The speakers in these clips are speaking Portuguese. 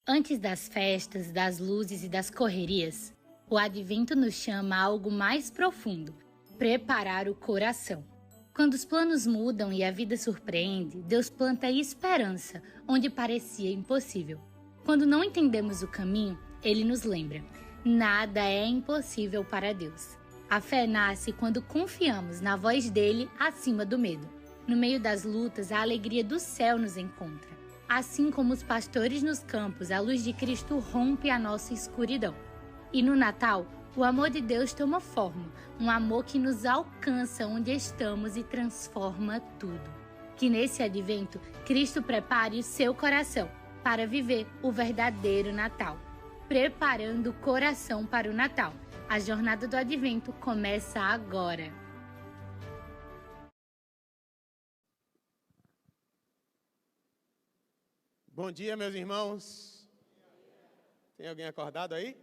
Antes das festas, das luzes e das correrias, o Advento nos chama a algo mais profundo: preparar o coração. Quando os planos mudam e a vida surpreende, Deus planta esperança onde parecia impossível. Quando não entendemos o caminho, Ele nos lembra: nada é impossível para Deus. A fé nasce quando confiamos na voz dele acima do medo. No meio das lutas, a alegria do céu nos encontra. Assim como os pastores nos campos, a luz de Cristo rompe a nossa escuridão. E no Natal, o amor de Deus toma forma, um amor que nos alcança onde estamos e transforma tudo. Que nesse Advento, Cristo prepare o seu coração para viver o verdadeiro Natal. Preparando o coração para o Natal. A jornada do Advento começa agora. Bom dia, meus irmãos. Tem alguém acordado aí?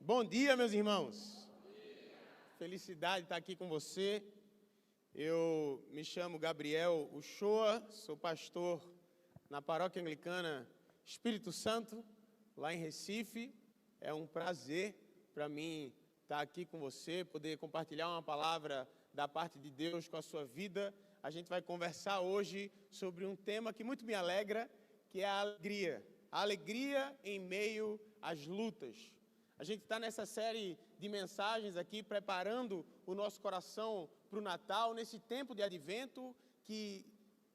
Bom dia, meus irmãos. Felicidade de estar aqui com você. Eu me chamo Gabriel Uchoa, sou pastor na Paróquia Anglicana Espírito Santo, lá em Recife. É um prazer para mim estar aqui com você, poder compartilhar uma palavra da parte de Deus com a sua vida. A gente vai conversar hoje sobre um tema que muito me alegra, que é a alegria. A alegria em meio às lutas. A gente está nessa série de mensagens aqui, preparando o nosso coração para o Natal, nesse tempo de Advento, que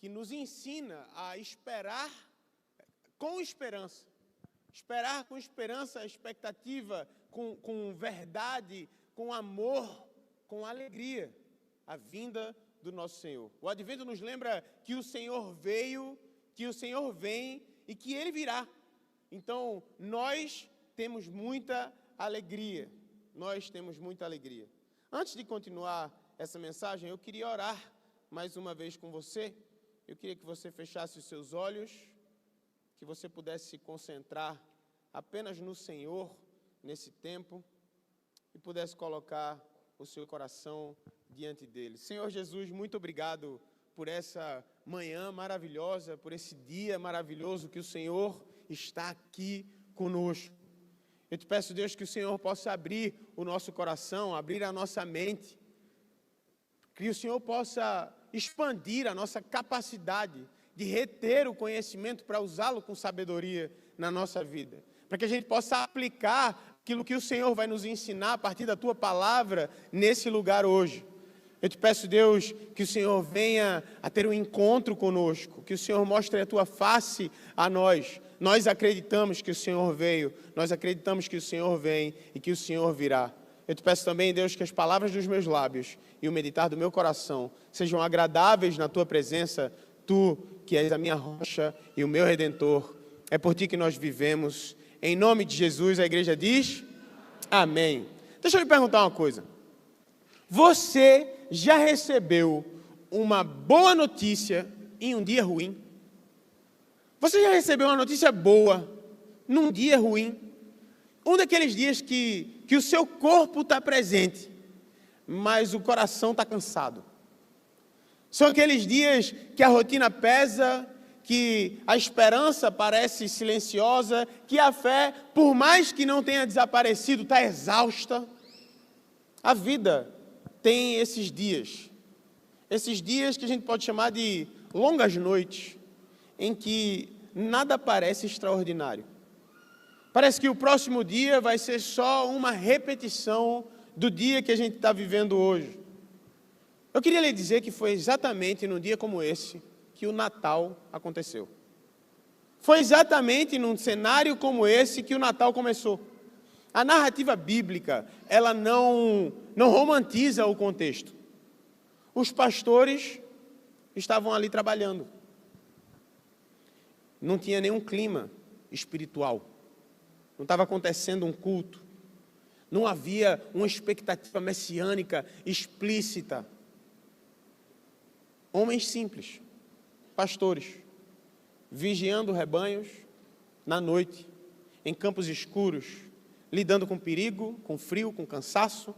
nos ensina a esperar com esperança. Esperar com esperança, expectativa, com verdade, com amor, com alegria, a vinda do nosso Senhor. O Advento nos lembra que o Senhor veio, que o Senhor vem e que Ele virá. Então, nós temos muita alegria. Nós temos muita alegria. Antes de continuar essa mensagem, eu queria orar mais uma vez com você. Eu queria que você fechasse os seus olhos, que você pudesse se concentrar apenas no Senhor nesse tempo e pudesse colocar o seu coração diante dele. Senhor Jesus, muito obrigado por essa manhã maravilhosa, por esse dia maravilhoso que o Senhor está aqui conosco. Eu te peço, Deus, que o Senhor possa abrir o nosso coração, abrir a nossa mente, que o Senhor possa expandir a nossa capacidade de reter o conhecimento para usá-lo com sabedoria na nossa vida, para que a gente possa aplicar aquilo que o Senhor vai nos ensinar a partir da Tua palavra nesse lugar hoje. Eu te peço, Deus, que o Senhor venha a ter um encontro conosco, que o Senhor mostre a Tua face a nós. Nós acreditamos que o Senhor veio, nós acreditamos que o Senhor vem e que o Senhor virá. Eu te peço também, Deus, que as palavras dos meus lábios e o meditar do meu coração sejam agradáveis na Tua presença, Tu, que és a minha rocha e o meu Redentor. É por Ti que nós vivemos. Em nome de Jesus, a igreja diz: amém. Deixa eu lhe perguntar uma coisa. Você já recebeu uma boa notícia em um dia ruim? Você já recebeu uma notícia boa num dia ruim? Um daqueles dias que o seu corpo está presente, mas o coração está cansado. São aqueles dias que a rotina pesa, que a esperança parece silenciosa, que a fé, por mais que não tenha desaparecido, está exausta. A vida tem esses dias que a gente pode chamar de longas noites, em que nada parece extraordinário. Parece que o próximo dia vai ser só uma repetição do dia que a gente está vivendo hoje. Eu queria lhe dizer que foi exatamente num dia como esse que o Natal aconteceu. Foi exatamente num cenário como esse que o Natal começou. A narrativa bíblica, ela não romantiza o contexto. Os pastores estavam ali trabalhando. Não tinha nenhum clima espiritual. Não estava acontecendo um culto. Não havia uma expectativa messiânica explícita. Homens simples, pastores, vigiando rebanhos na noite, em campos escuros, lidando com perigo, com frio, com cansaço,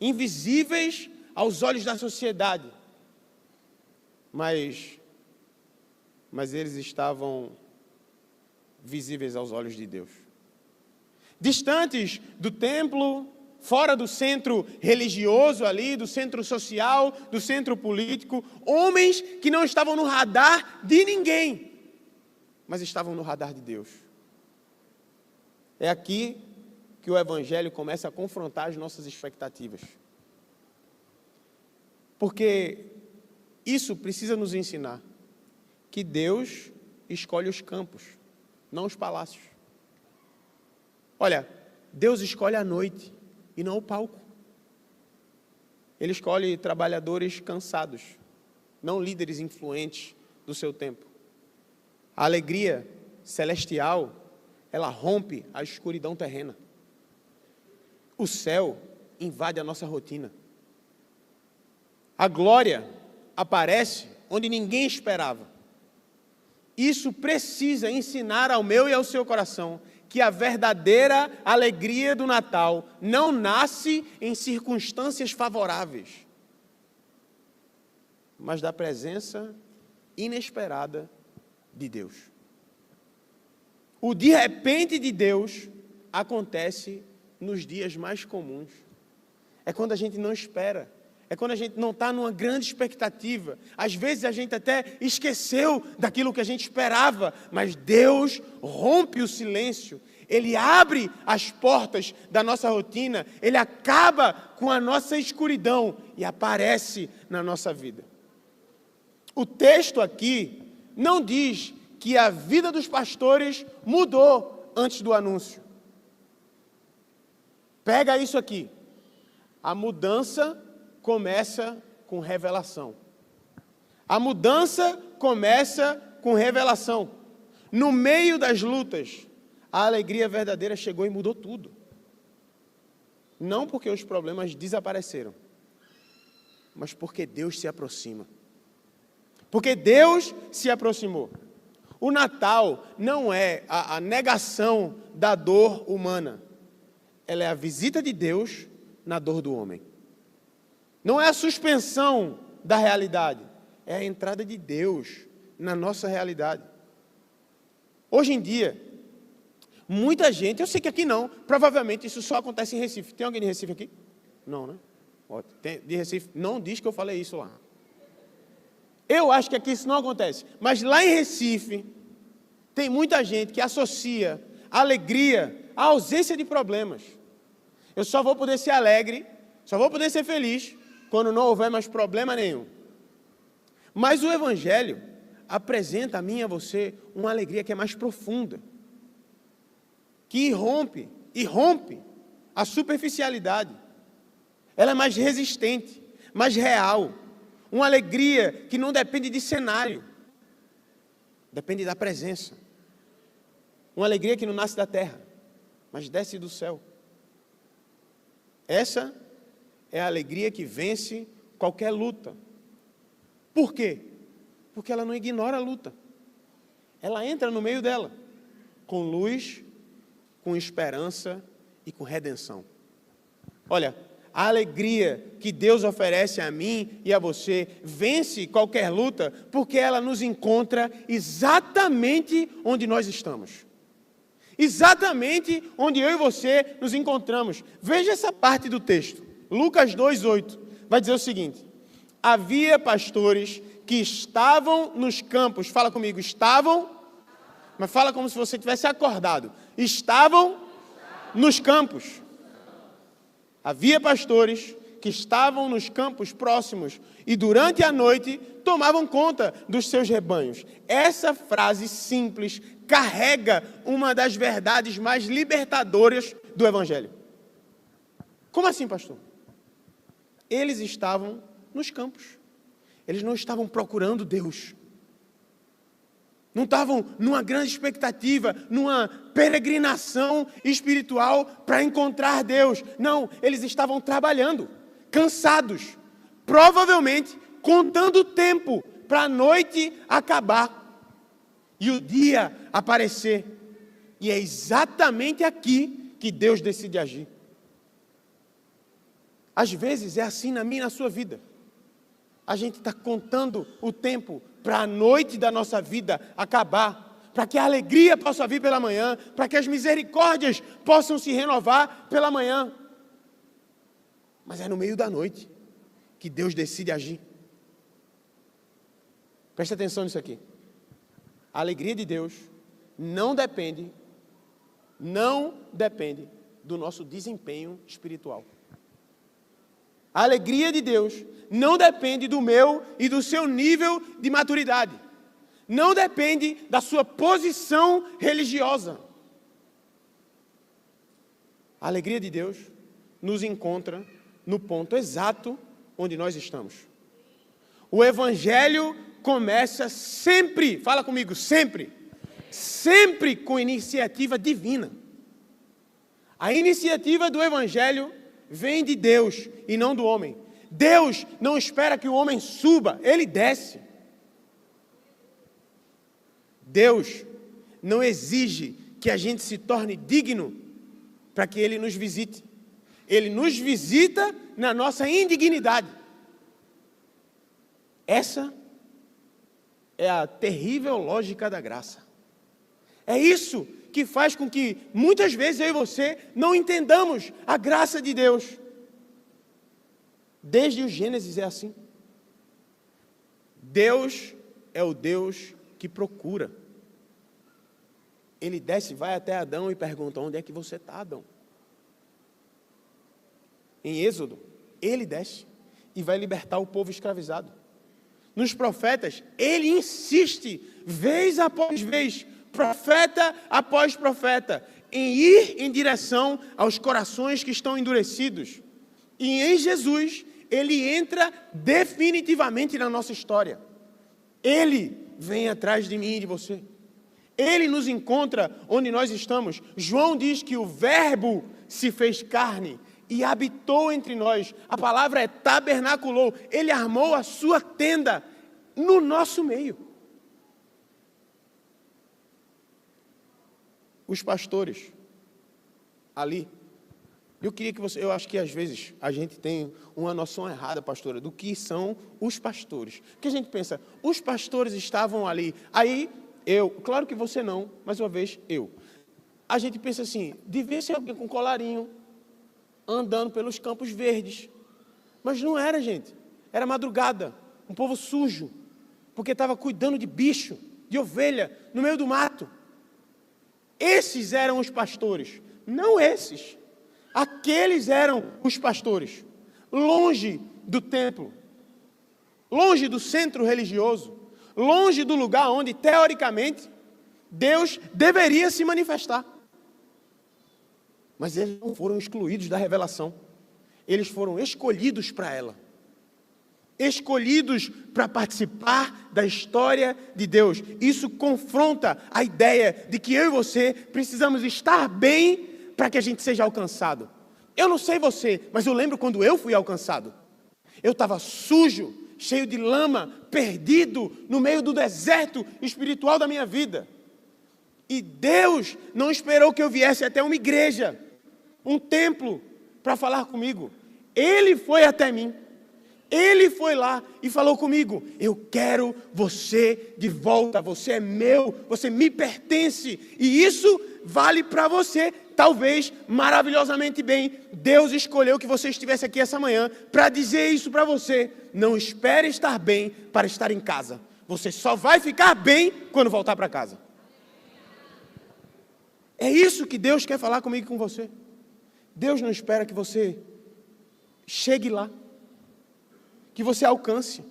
invisíveis aos olhos da sociedade. Mas eles estavam visíveis aos olhos de Deus. Distantes do templo, fora do centro religioso ali, do centro social, do centro político, homens que não estavam no radar de ninguém, mas estavam no radar de Deus. É aqui que o Evangelho começa a confrontar as nossas expectativas. Porque isso precisa nos ensinar que Deus escolhe os campos, não os palácios. Olha, Deus escolhe a noite e não o palco. Ele escolhe trabalhadores cansados, não líderes influentes do seu tempo. A alegria celestial, ela rompe a escuridão terrena. O céu invade a nossa rotina. A glória aparece onde ninguém esperava. Isso precisa ensinar ao meu e ao seu coração que a verdadeira alegria do Natal não nasce em circunstâncias favoráveis, mas da presença inesperada de Deus. O de repente de Deus acontece nos dias mais comuns. É quando a gente não espera. É quando a gente não está numa grande expectativa. Às vezes a gente até esqueceu daquilo que a gente esperava, mas Deus rompe o silêncio. Ele abre as portas da nossa rotina, Ele acaba com a nossa escuridão e aparece na nossa vida. O texto aqui não diz que a vida dos pastores mudou antes do anúncio. Pega isso aqui. A mudança começa com revelação. A mudança começa com revelação. No meio das lutas, a alegria verdadeira chegou e mudou tudo. Não porque os problemas desapareceram, mas porque Deus se aproxima. Porque Deus se aproximou. O Natal não é a negação da dor humana. Ela é a visita de Deus na dor do homem. Não é a suspensão da realidade, é a entrada de Deus na nossa realidade. Hoje em dia, muita gente, eu sei que aqui não, provavelmente isso só acontece em Recife. Tem alguém de Recife aqui? Não, né? Tem, de Recife, não diz que eu falei isso lá. Eu acho que aqui isso não acontece, mas lá em Recife, tem muita gente que associa a alegria à ausência de problemas. Eu só vou poder ser alegre, só vou poder ser feliz quando não houver mais problema nenhum. Mas o Evangelho apresenta a mim e a você uma alegria que é mais profunda, que irrompe a superficialidade. Ela é mais resistente, mais real. Uma alegria que não depende de cenário, depende da presença. Uma alegria que não nasce da terra, mas desce do céu. Essa é a alegria que vence qualquer luta. Por quê? Porque ela não ignora a luta. Ela entra no meio dela, com luz, com esperança e com redenção. Olha, a alegria que Deus oferece a mim e a você vence qualquer luta, porque ela nos encontra exatamente onde nós estamos. Exatamente onde eu e você nos encontramos. Veja essa parte do texto. Lucas 2:8 vai dizer o seguinte: havia pastores que estavam nos campos. Fala comigo, estavam, mas fala como se você tivesse acordado. Estavam nos campos. Havia pastores que estavam nos campos próximos e durante a noite tomavam conta dos seus rebanhos. Essa frase simples carrega uma das verdades mais libertadoras do Evangelho. Como assim, pastor? Eles estavam nos campos. Eles não estavam procurando Deus. Não estavam numa grande expectativa, numa peregrinação espiritual para encontrar Deus. Não, eles estavam trabalhando, cansados, provavelmente contando o tempo para a noite acabar e o dia aparecer. E é exatamente aqui que Deus decide agir. Às vezes é assim na minha e na sua vida. A gente está contando o tempo para a noite da nossa vida acabar, para que a alegria possa vir pela manhã, para que as misericórdias possam se renovar pela manhã. Mas é no meio da noite que Deus decide agir. Preste atenção nisso aqui. A alegria de Deus não depende do nosso desempenho espiritual. A alegria de Deus não depende do meu e do seu nível de maturidade. Não depende da sua posição religiosa. A alegria de Deus nos encontra no ponto exato onde nós estamos. O Evangelho começa sempre, fala comigo, sempre com iniciativa divina. A iniciativa do Evangelho vem de Deus e não do homem. Deus não espera que o homem suba, ele desce. Deus não exige que a gente se torne digno para que Ele nos visite. Ele nos visita na nossa indignidade. Essa é a terrível lógica da graça. É isso que faz com que muitas vezes eu e você não entendamos a graça de Deus. Desde o Gênesis é assim. Deus é o Deus que procura. Ele desce, vai até Adão e pergunta: onde é que você está, Adão? Em Êxodo, ele desce e vai libertar o povo escravizado. Nos profetas, ele insiste, vez após vez, profeta após profeta, em ir em direção aos corações que estão endurecidos. E em Jesus, ele entra definitivamente na nossa história. Ele vem atrás de mim e de você. Ele nos encontra onde nós estamos. João diz que o Verbo se fez carne e habitou entre nós. A palavra é tabernaculou. Ele armou a sua tenda no nosso meio. Os pastores ali. Eu acho que às vezes a gente tem uma noção errada, pastora, do que são os pastores. Porque a gente pensa, os pastores estavam ali. Aí claro que você não, mais uma vez eu. A gente pensa assim, devia ser alguém com colarinho, andando pelos campos verdes. Mas não era, gente. Era madrugada, um povo sujo, porque estava cuidando de bicho, de ovelha, no meio do mato. Esses eram os pastores, não esses. Aqueles eram os pastores, longe do templo, longe do centro religioso, longe do lugar onde, teoricamente, Deus deveria se manifestar. Mas eles não foram excluídos da revelação. Eles foram escolhidos para ela. Escolhidos para participar da história de Deus. Isso confronta a ideia de que eu e você precisamos estar bem para que a gente seja alcançado. Eu não sei você, mas eu lembro quando eu fui alcançado. Eu estava sujo, cheio de lama, perdido no meio do deserto espiritual da minha vida. E Deus não esperou que eu viesse até uma igreja, um templo, para falar comigo. Ele foi até mim. Ele foi lá e falou comigo: eu quero você de volta, você é meu, você me pertence. E isso vale para você, talvez maravilhosamente bem. Deus escolheu que você estivesse aqui essa manhã para dizer isso para você. Não espere estar bem para estar em casa. Você só vai ficar bem quando voltar para casa. É isso que Deus quer falar comigo e com você. Deus não espera que você chegue lá, que você alcance.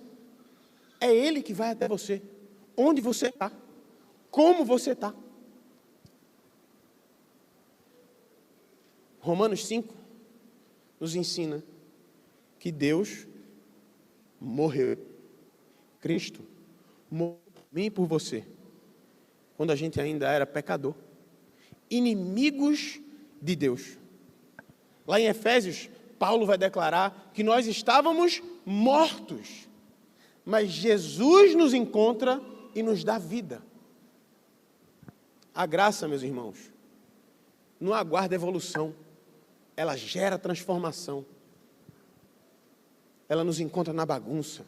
É Ele que vai até você. Onde você está? Como você está? Romanos 5 nos ensina que Deus morreu. Cristo morreu por mim e por você, quando a gente ainda era pecador, inimigos de Deus. Lá em Efésios, Paulo vai declarar que nós estávamos mortos, mas Jesus nos encontra e nos dá vida. A graça, meus irmãos, não aguarda evolução, ela gera transformação. Ela nos encontra na bagunça,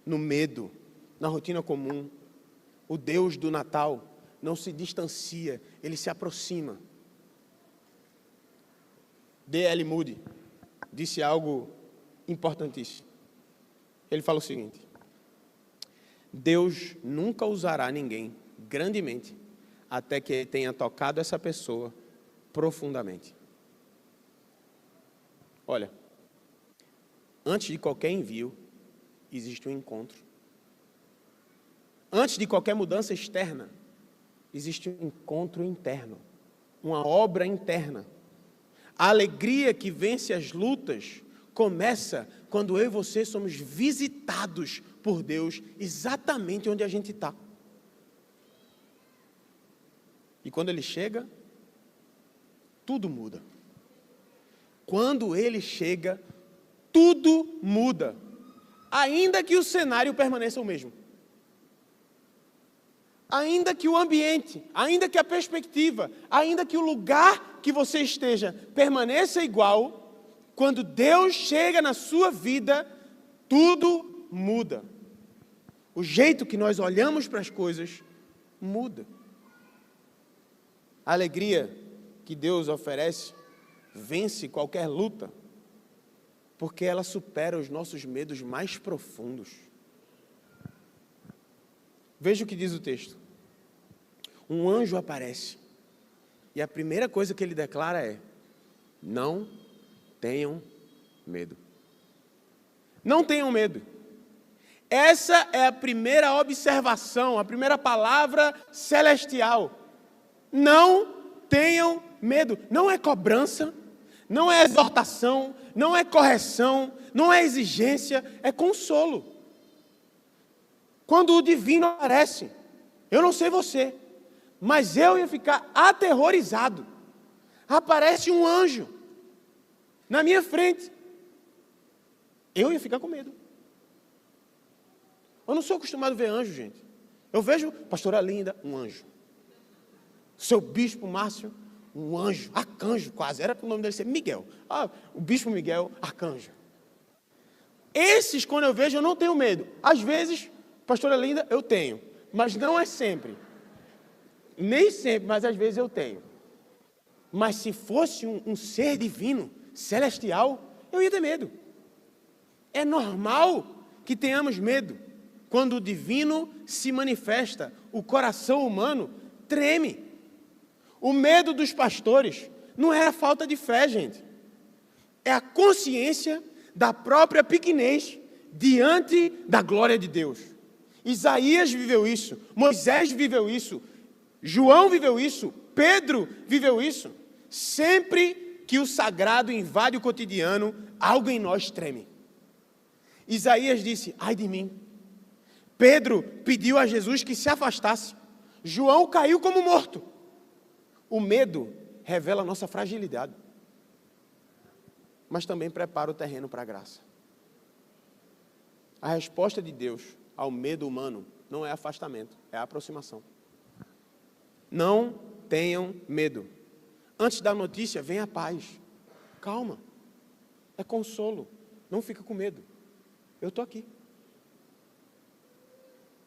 no medo, na rotina comum. O Deus do Natal não se distancia, ele se aproxima. D.L. Moody disse algo importantíssimo. Ele fala o seguinte: Deus nunca usará ninguém grandemente até que ele tenha tocado essa pessoa profundamente. Olha, antes de qualquer envio, existe um encontro. Antes de qualquer mudança externa, existe um encontro interno, uma obra interna. A alegria que vence as lutas começa quando eu e você somos visitados por Deus exatamente onde a gente está. E quando Ele chega, tudo muda. Quando Ele chega, tudo muda, ainda que o cenário permaneça o mesmo. Ainda que o ambiente, ainda que a perspectiva, ainda que o lugar que você esteja permaneça igual, quando Deus chega na sua vida, tudo muda. O jeito que nós olhamos para as coisas muda. A alegria que Deus oferece vence qualquer luta, porque ela supera os nossos medos mais profundos. Veja o que diz o texto. Um anjo aparece, e a primeira coisa que ele declara é: não tenham medo. Não tenham medo. Essa é a primeira observação, a primeira palavra celestial. Não tenham medo. Não é cobrança, não é exortação, não é correção, não é exigência, é consolo. Quando o divino aparece, eu não sei você, mas eu ia ficar aterrorizado. Aparece um anjo na minha frente. Eu ia ficar com medo. Eu não sou acostumado a ver anjo, gente. Eu vejo pastora Linda, um anjo. Seu bispo Márcio, um anjo, arcanjo quase. Era para o nome dele ser Miguel. O bispo Miguel, arcanjo. Esses, quando eu vejo, eu não tenho medo. Às vezes, pastora Linda, eu tenho. Mas não é sempre. Nem sempre, mas às vezes eu tenho. Mas se fosse um ser divino, celestial, eu ia ter medo. É normal que tenhamos medo. Quando o divino se manifesta, o coração humano treme. O medo dos pastores não era falta de fé, gente. É a consciência da própria pequenez diante da glória de Deus. Isaías viveu isso, Moisés viveu isso, João viveu isso, Pedro viveu isso. Sempre que o sagrado invade o cotidiano, algo em nós treme. Isaías disse: ai de mim. Pedro pediu a Jesus que se afastasse. João caiu como morto. O medo revela a nossa fragilidade, mas também prepara o terreno para a graça. A resposta de Deus ao medo humano não é afastamento, é aproximação. Não tenham medo. Antes da notícia, vem a paz. Calma. É consolo. Não fica com medo. Eu estou aqui.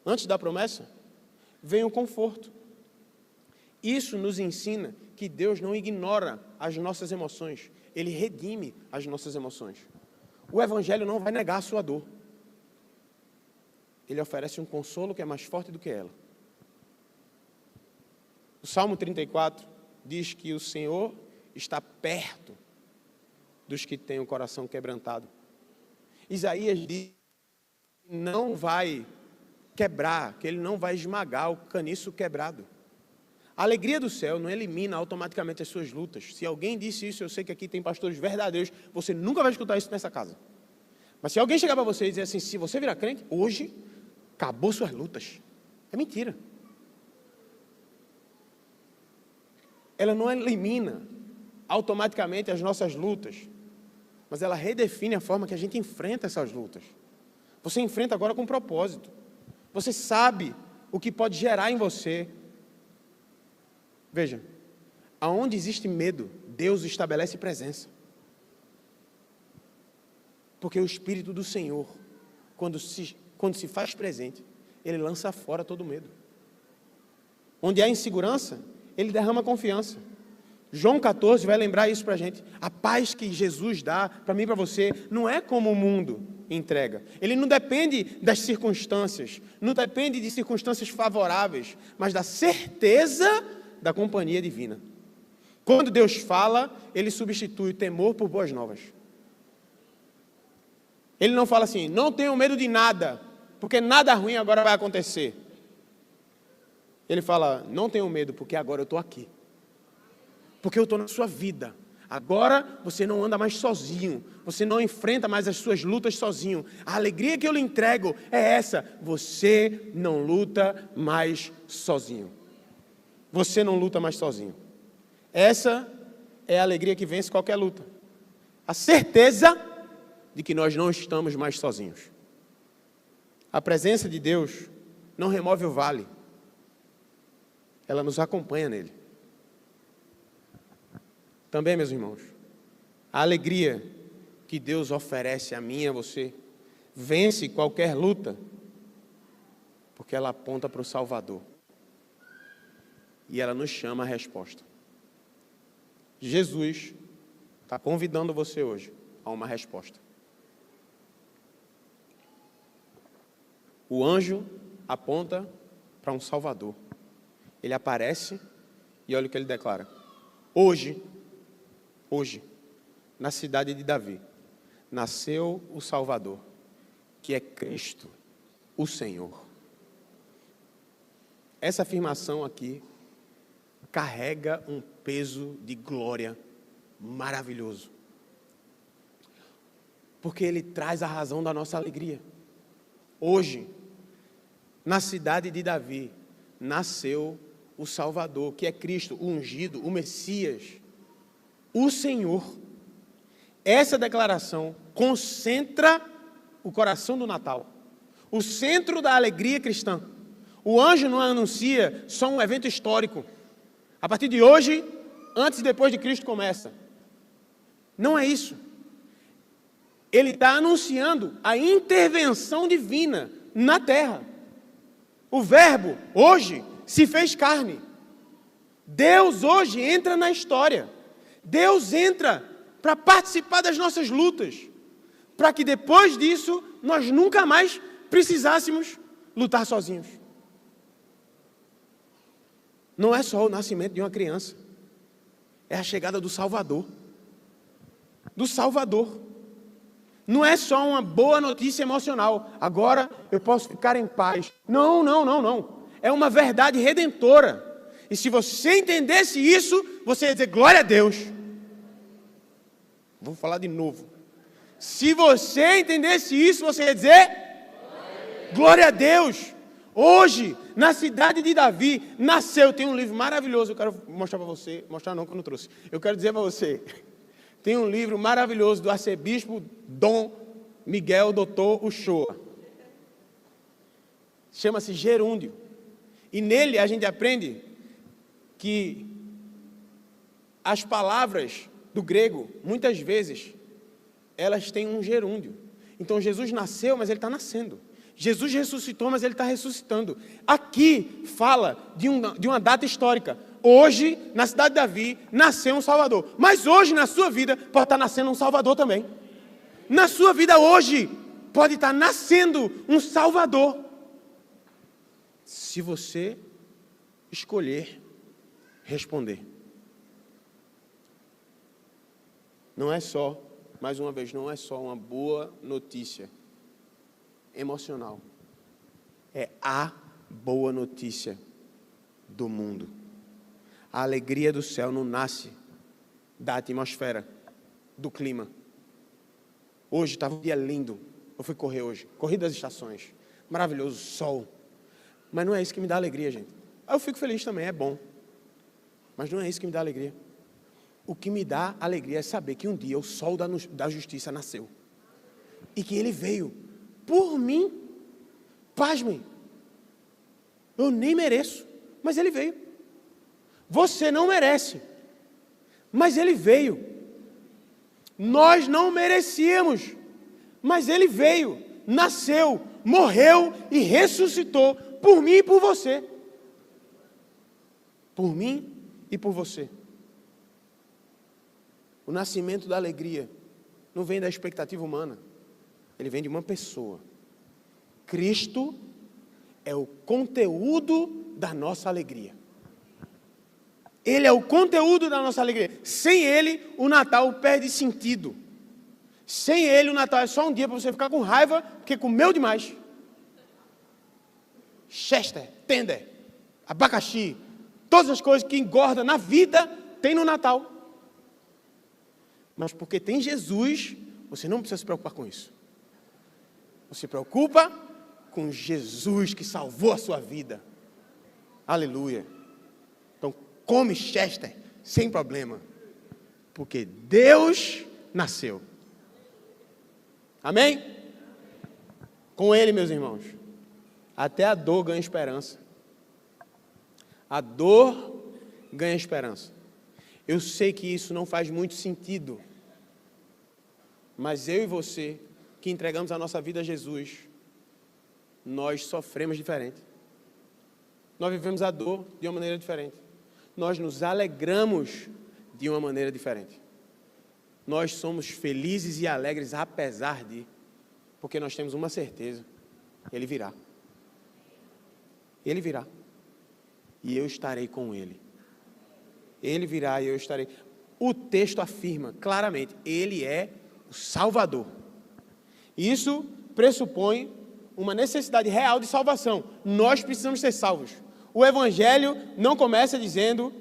Antes da promessa, vem o conforto. Isso nos ensina que Deus não ignora as nossas emoções. Ele redime as nossas emoções. O Evangelho não vai negar a sua dor. Ele oferece um consolo que é mais forte do que ela. O Salmo 34 diz que o Senhor está perto dos que têm o coração quebrantado. Isaías diz que não vai quebrar, que ele não vai esmagar o caniço quebrado. A alegria do céu não elimina automaticamente as suas lutas. Se alguém disse isso, eu sei que aqui tem pastores verdadeiros, você nunca vai escutar isso nessa casa. Mas se alguém chegar para você e dizer assim: se você virar crente, hoje acabou suas lutas. É mentira. Ela não elimina automaticamente as nossas lutas, mas ela redefine a forma que a gente enfrenta essas lutas. Você enfrenta agora com propósito. Você sabe o que pode gerar em você. Veja, aonde existe medo, Deus estabelece presença. Porque o Espírito do Senhor, quando se faz presente, Ele lança fora todo medo. Onde há insegurança, Ele derrama confiança. João 14 vai lembrar isso para a gente. A paz que Jesus dá para mim e para você não é como o mundo entrega. Ele não depende das circunstâncias, não depende de circunstâncias favoráveis, mas da certeza da companhia divina. Quando Deus fala, Ele substitui o temor por boas novas. Ele não fala assim, não tenho medo de nada, porque nada ruim agora vai acontecer. Ele fala, não tenho medo, porque agora eu estou aqui. Porque eu estou na sua vida. Agora você não anda mais sozinho. Você não enfrenta mais as suas lutas sozinho. A alegria que eu lhe entrego é essa. Você não luta mais sozinho. Você não luta mais sozinho. Essa é a alegria que vence qualquer luta. A certeza de que nós não estamos mais sozinhos. A presença de Deus não remove o vale. Ela nos acompanha nele. Também, meus irmãos, a alegria que Deus oferece a mim e a você vence qualquer luta, porque ela aponta para o Salvador. E ela nos chama a resposta. Jesus está convidando você hoje a uma resposta. O anjo aponta para um Salvador. Ele aparece e olha o que ele declara. Hoje, na cidade de Davi, nasceu o Salvador, que é Cristo, o Senhor. Essa afirmação aqui carrega um peso de glória maravilhoso. Porque ele traz a razão da nossa alegria. Hoje, na cidade de Davi, nasceu o Salvador, que é Cristo, o ungido, o Messias, o Senhor. Essa declaração concentra o coração do Natal, o centro da alegria cristã. O anjo não anuncia só um evento histórico. A partir de hoje, antes e depois de Cristo começa. Não é isso. Ele está anunciando a intervenção divina na terra. O Verbo, hoje, se fez carne. Deus hoje entra na história. Deus entra para participar das nossas lutas, para que depois disso nós nunca mais precisássemos lutar sozinhos. Não é só o nascimento de uma criança, é a chegada do Salvador. Do Salvador. Não é só uma boa notícia emocional. Agora eu posso ficar em paz. Não. É uma verdade redentora. E se você entendesse isso, você ia dizer, glória a Deus. Vou falar de novo. Se você entendesse isso, você ia dizer, glória a Deus. Hoje, na cidade de Davi, nasceu. Tem um livro maravilhoso, eu quero mostrar para você. Mostrar não, que eu não trouxe. Eu quero dizer para você. Tem um livro maravilhoso do arcebispo Dom Miguel Doutor Uchoa. Chama-se Gerúndio. E nele a gente aprende que as palavras do grego, muitas vezes, elas têm um gerúndio. Então Jesus nasceu, mas ele está nascendo. Jesus ressuscitou, mas ele está ressuscitando. Aqui fala de uma data histórica. Hoje, na cidade de Davi, nasceu um Salvador. Mas hoje, na sua vida, pode estar nascendo um Salvador também. Na sua vida hoje, pode estar nascendo um Salvador. Se você escolher responder. Não é só, mais uma vez, não é só uma boa notícia emocional. É a boa notícia do mundo. A alegria do céu não nasce da atmosfera, do clima. Hoje estava um dia lindo. Eu fui correr hoje. Corri das estações. Maravilhoso, sol. Mas não é isso que me dá alegria, gente. Eu fico feliz também, é bom. Mas não é isso que me dá alegria. O que me dá alegria é saber que um dia o sol da justiça nasceu. E que ele veio por mim. Pasmem. Eu nem mereço, mas ele veio. Você não merece, mas ele veio. Nós não merecíamos, mas ele veio, nasceu, morreu e ressuscitou por mim e por você. por mim e por você. O nascimento da alegria não vem da expectativa humana, ele vem de uma pessoa. Cristo é o conteúdo da nossa alegria. Ele é o conteúdo da nossa alegria. Sem Ele, o Natal perde sentido. Sem Ele, o Natal é só um dia para você ficar com raiva, porque comeu demais. Chester, tender, abacaxi, todas as coisas que engordam na vida, tem no Natal. Mas porque tem Jesus, você não precisa se preocupar com isso. Você se preocupa com Jesus que salvou a sua vida. Aleluia. Então, come Chester, sem problema. Porque Deus nasceu. Amém? Com Ele, meus irmãos, até a dor ganha esperança. A dor ganha esperança. Eu sei que isso não faz muito sentido. Mas eu e você, que entregamos a nossa vida a Jesus, nós sofremos diferente. Nós vivemos a dor de uma maneira diferente. Nós nos alegramos de uma maneira diferente. Nós somos felizes e alegres apesar de, porque nós temos uma certeza: Ele virá. Ele virá. E eu estarei com Ele. Ele virá e eu estarei. O texto afirma claramente: Ele é o Salvador. Isso pressupõe uma necessidade real de salvação. Nós precisamos ser salvos. O Evangelho não começa dizendo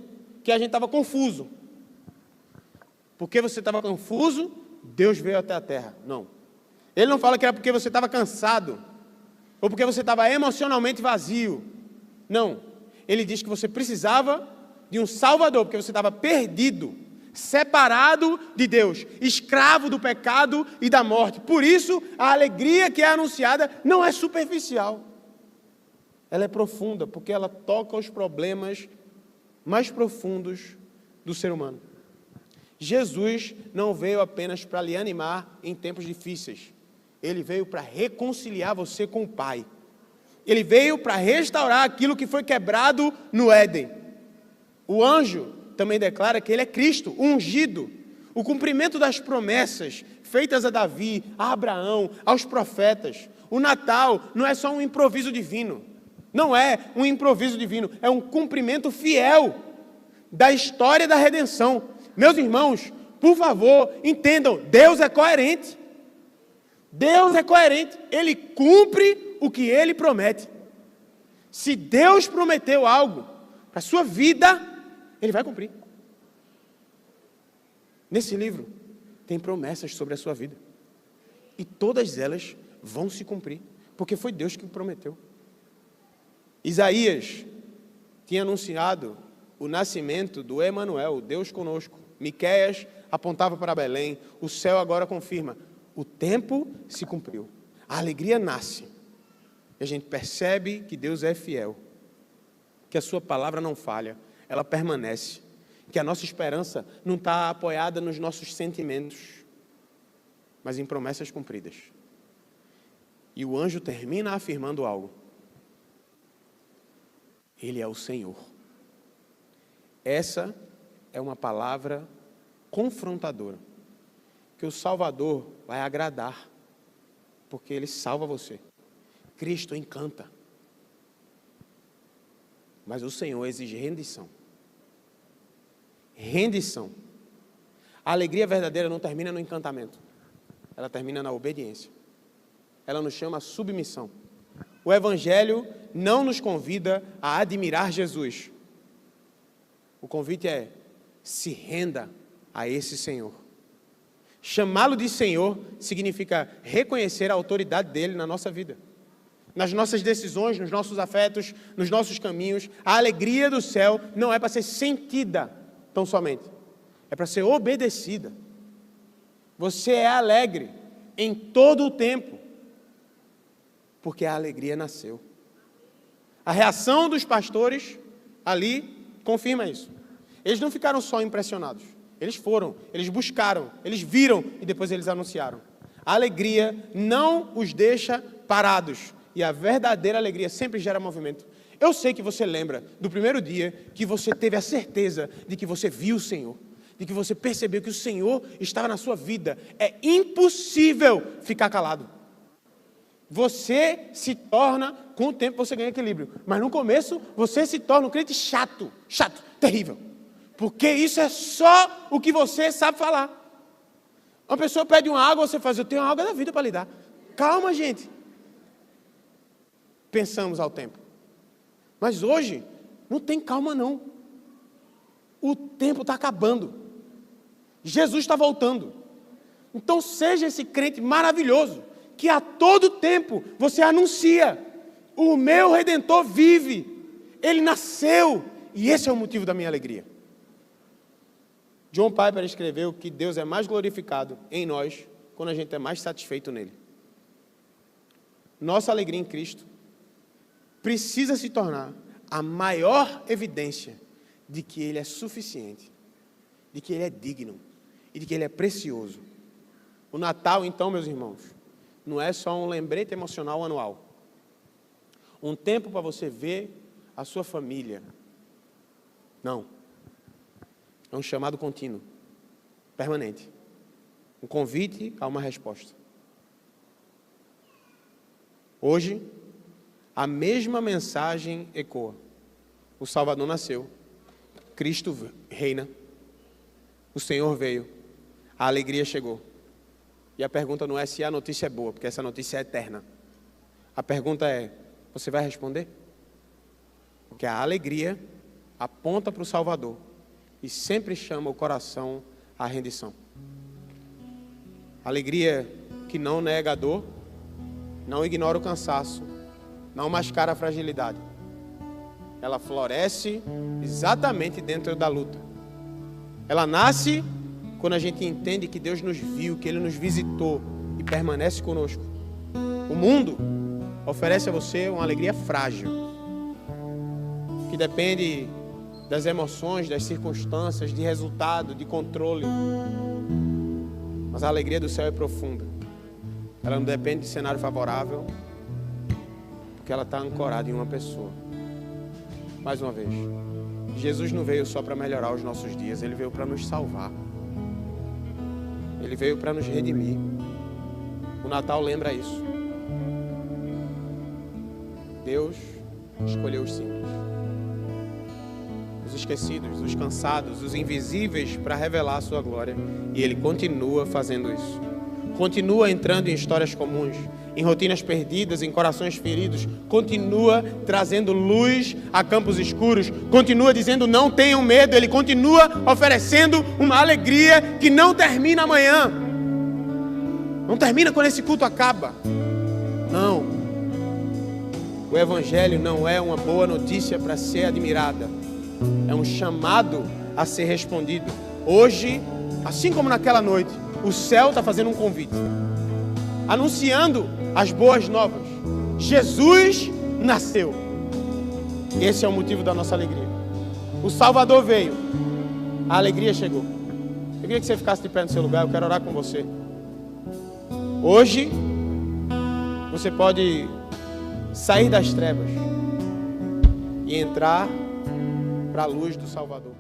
que a gente estava confuso. Porque você estava confuso, Deus veio até a terra. Não. Ele não fala que era porque você estava cansado, ou porque você estava emocionalmente vazio. Não. Ele diz que você precisava de um Salvador, porque você estava perdido, separado de Deus, escravo do pecado e da morte. Por isso, a alegria que é anunciada não é superficial. Ela é profunda, porque ela toca os problemas mais profundos do ser humano. Jesus não veio apenas para lhe animar em tempos difíceis. Ele veio para reconciliar você com o Pai. Ele veio para restaurar aquilo que foi quebrado no Éden. O anjo também declara que ele é Cristo, o ungido. O cumprimento das promessas feitas a Davi, a Abraão, aos profetas. O Natal não é só um improviso divino. Não é um improviso divino, é um cumprimento fiel da história da redenção. Meus irmãos, por favor, entendam, Deus é coerente. Deus é coerente, Ele cumpre o que Ele promete. Se Deus prometeu algo para a sua vida, Ele vai cumprir. Nesse livro, tem promessas sobre a sua vida. E todas elas vão se cumprir, porque foi Deus que prometeu. Isaías tinha anunciado o nascimento do Emanuel, Deus conosco. Miqueias apontava para Belém. O céu agora confirma: o tempo se cumpriu. A alegria nasce. E a gente percebe que Deus é fiel, que a sua palavra não falha, ela permanece, que a nossa esperança não está apoiada nos nossos sentimentos, mas em promessas cumpridas. E o anjo termina afirmando algo: Ele é o Senhor. Essa é uma palavra confrontadora, que o Salvador vai agradar, porque Ele salva você. Cristo encanta, mas o Senhor exige rendição. Rendição. A alegria verdadeira não termina no encantamento, ela termina na obediência. Ela nos chama a submissão. O Evangelho não nos convida a admirar Jesus. O convite é: se renda a esse Senhor. Chamá-lo de Senhor significa reconhecer a autoridade dele na nossa vida, nas nossas decisões, nos nossos afetos, nos nossos caminhos. A alegria do céu não é para ser sentida tão somente, é para ser obedecida. Você é alegre em todo o tempo, porque a alegria nasceu. A reação dos pastores ali confirma isso. Eles não ficaram só impressionados. Eles foram, eles buscaram, eles viram e depois eles anunciaram. A alegria não os deixa parados. E a verdadeira alegria sempre gera movimento. Eu sei que você lembra do primeiro dia que você teve a certeza de que você viu o Senhor, de que você percebeu que o Senhor estava na sua vida. É impossível ficar calado. Você se torna, com o tempo você ganha equilíbrio, mas no começo você se torna um crente chato, terrível, porque isso é só o que você sabe falar. Uma pessoa pede uma água, você faz, eu tenho a água da vida para lhe dar. Calma, gente. Pensamos ao tempo. Mas hoje, não tem calma não. O tempo está acabando. Jesus está voltando. Então seja esse crente maravilhoso, que a todo tempo você anuncia, o meu Redentor vive, Ele nasceu, e esse é o motivo da minha alegria. John Piper escreveu que Deus é mais glorificado em nós quando a gente é mais satisfeito nele. Nossa alegria em Cristo precisa se tornar a maior evidência de que Ele é suficiente, de que Ele é digno e de que Ele é precioso. O Natal, então, meus irmãos, não é só um lembrete emocional anual. Um tempo para você ver a sua família. Não. É um chamado contínuo, permanente. Um convite a uma resposta. Hoje, a mesma mensagem ecoa. O Salvador nasceu. Cristo reina. O Senhor veio. A alegria chegou. E a pergunta não é se a notícia é boa, porque essa notícia é eterna. A pergunta é, você vai responder? Porque a alegria aponta para o Salvador e sempre chama o coração à rendição. Alegria que não nega a dor, não ignora o cansaço, não mascara a fragilidade. Ela floresce exatamente dentro da luta. Ela nasce quando a gente entende que Deus nos viu, que Ele nos visitou e permanece conosco. O mundo oferece a você uma alegria frágil, que depende das emoções, das circunstâncias, de resultado, de controle. Mas a alegria do céu é profunda. Ela não depende de cenário favorável, porque ela está ancorada em uma pessoa. Mais uma vez, Jesus não veio só para melhorar os nossos dias, Ele veio para nos salvar. Ele veio para nos redimir. O Natal lembra isso. Deus escolheu os simples, os esquecidos, os cansados, os invisíveis para revelar a sua glória. E Ele continua fazendo isso. Continua entrando em histórias comuns, em rotinas perdidas, em corações feridos. Continua trazendo luz a campos escuros. Continua dizendo, não tenham medo. Ele continua oferecendo uma alegria que não termina amanhã. Não termina quando esse culto acaba. Não. O Evangelho não é uma boa notícia para ser admirada. É um chamado a ser respondido. Hoje, assim como naquela noite, o céu está fazendo um convite, anunciando as boas novas. Jesus nasceu. Esse é o motivo da nossa alegria. O Salvador veio. A alegria chegou. Eu queria que você ficasse de pé no seu lugar. Eu quero orar com você. Hoje, você pode sair das trevas e entrar para a luz do Salvador.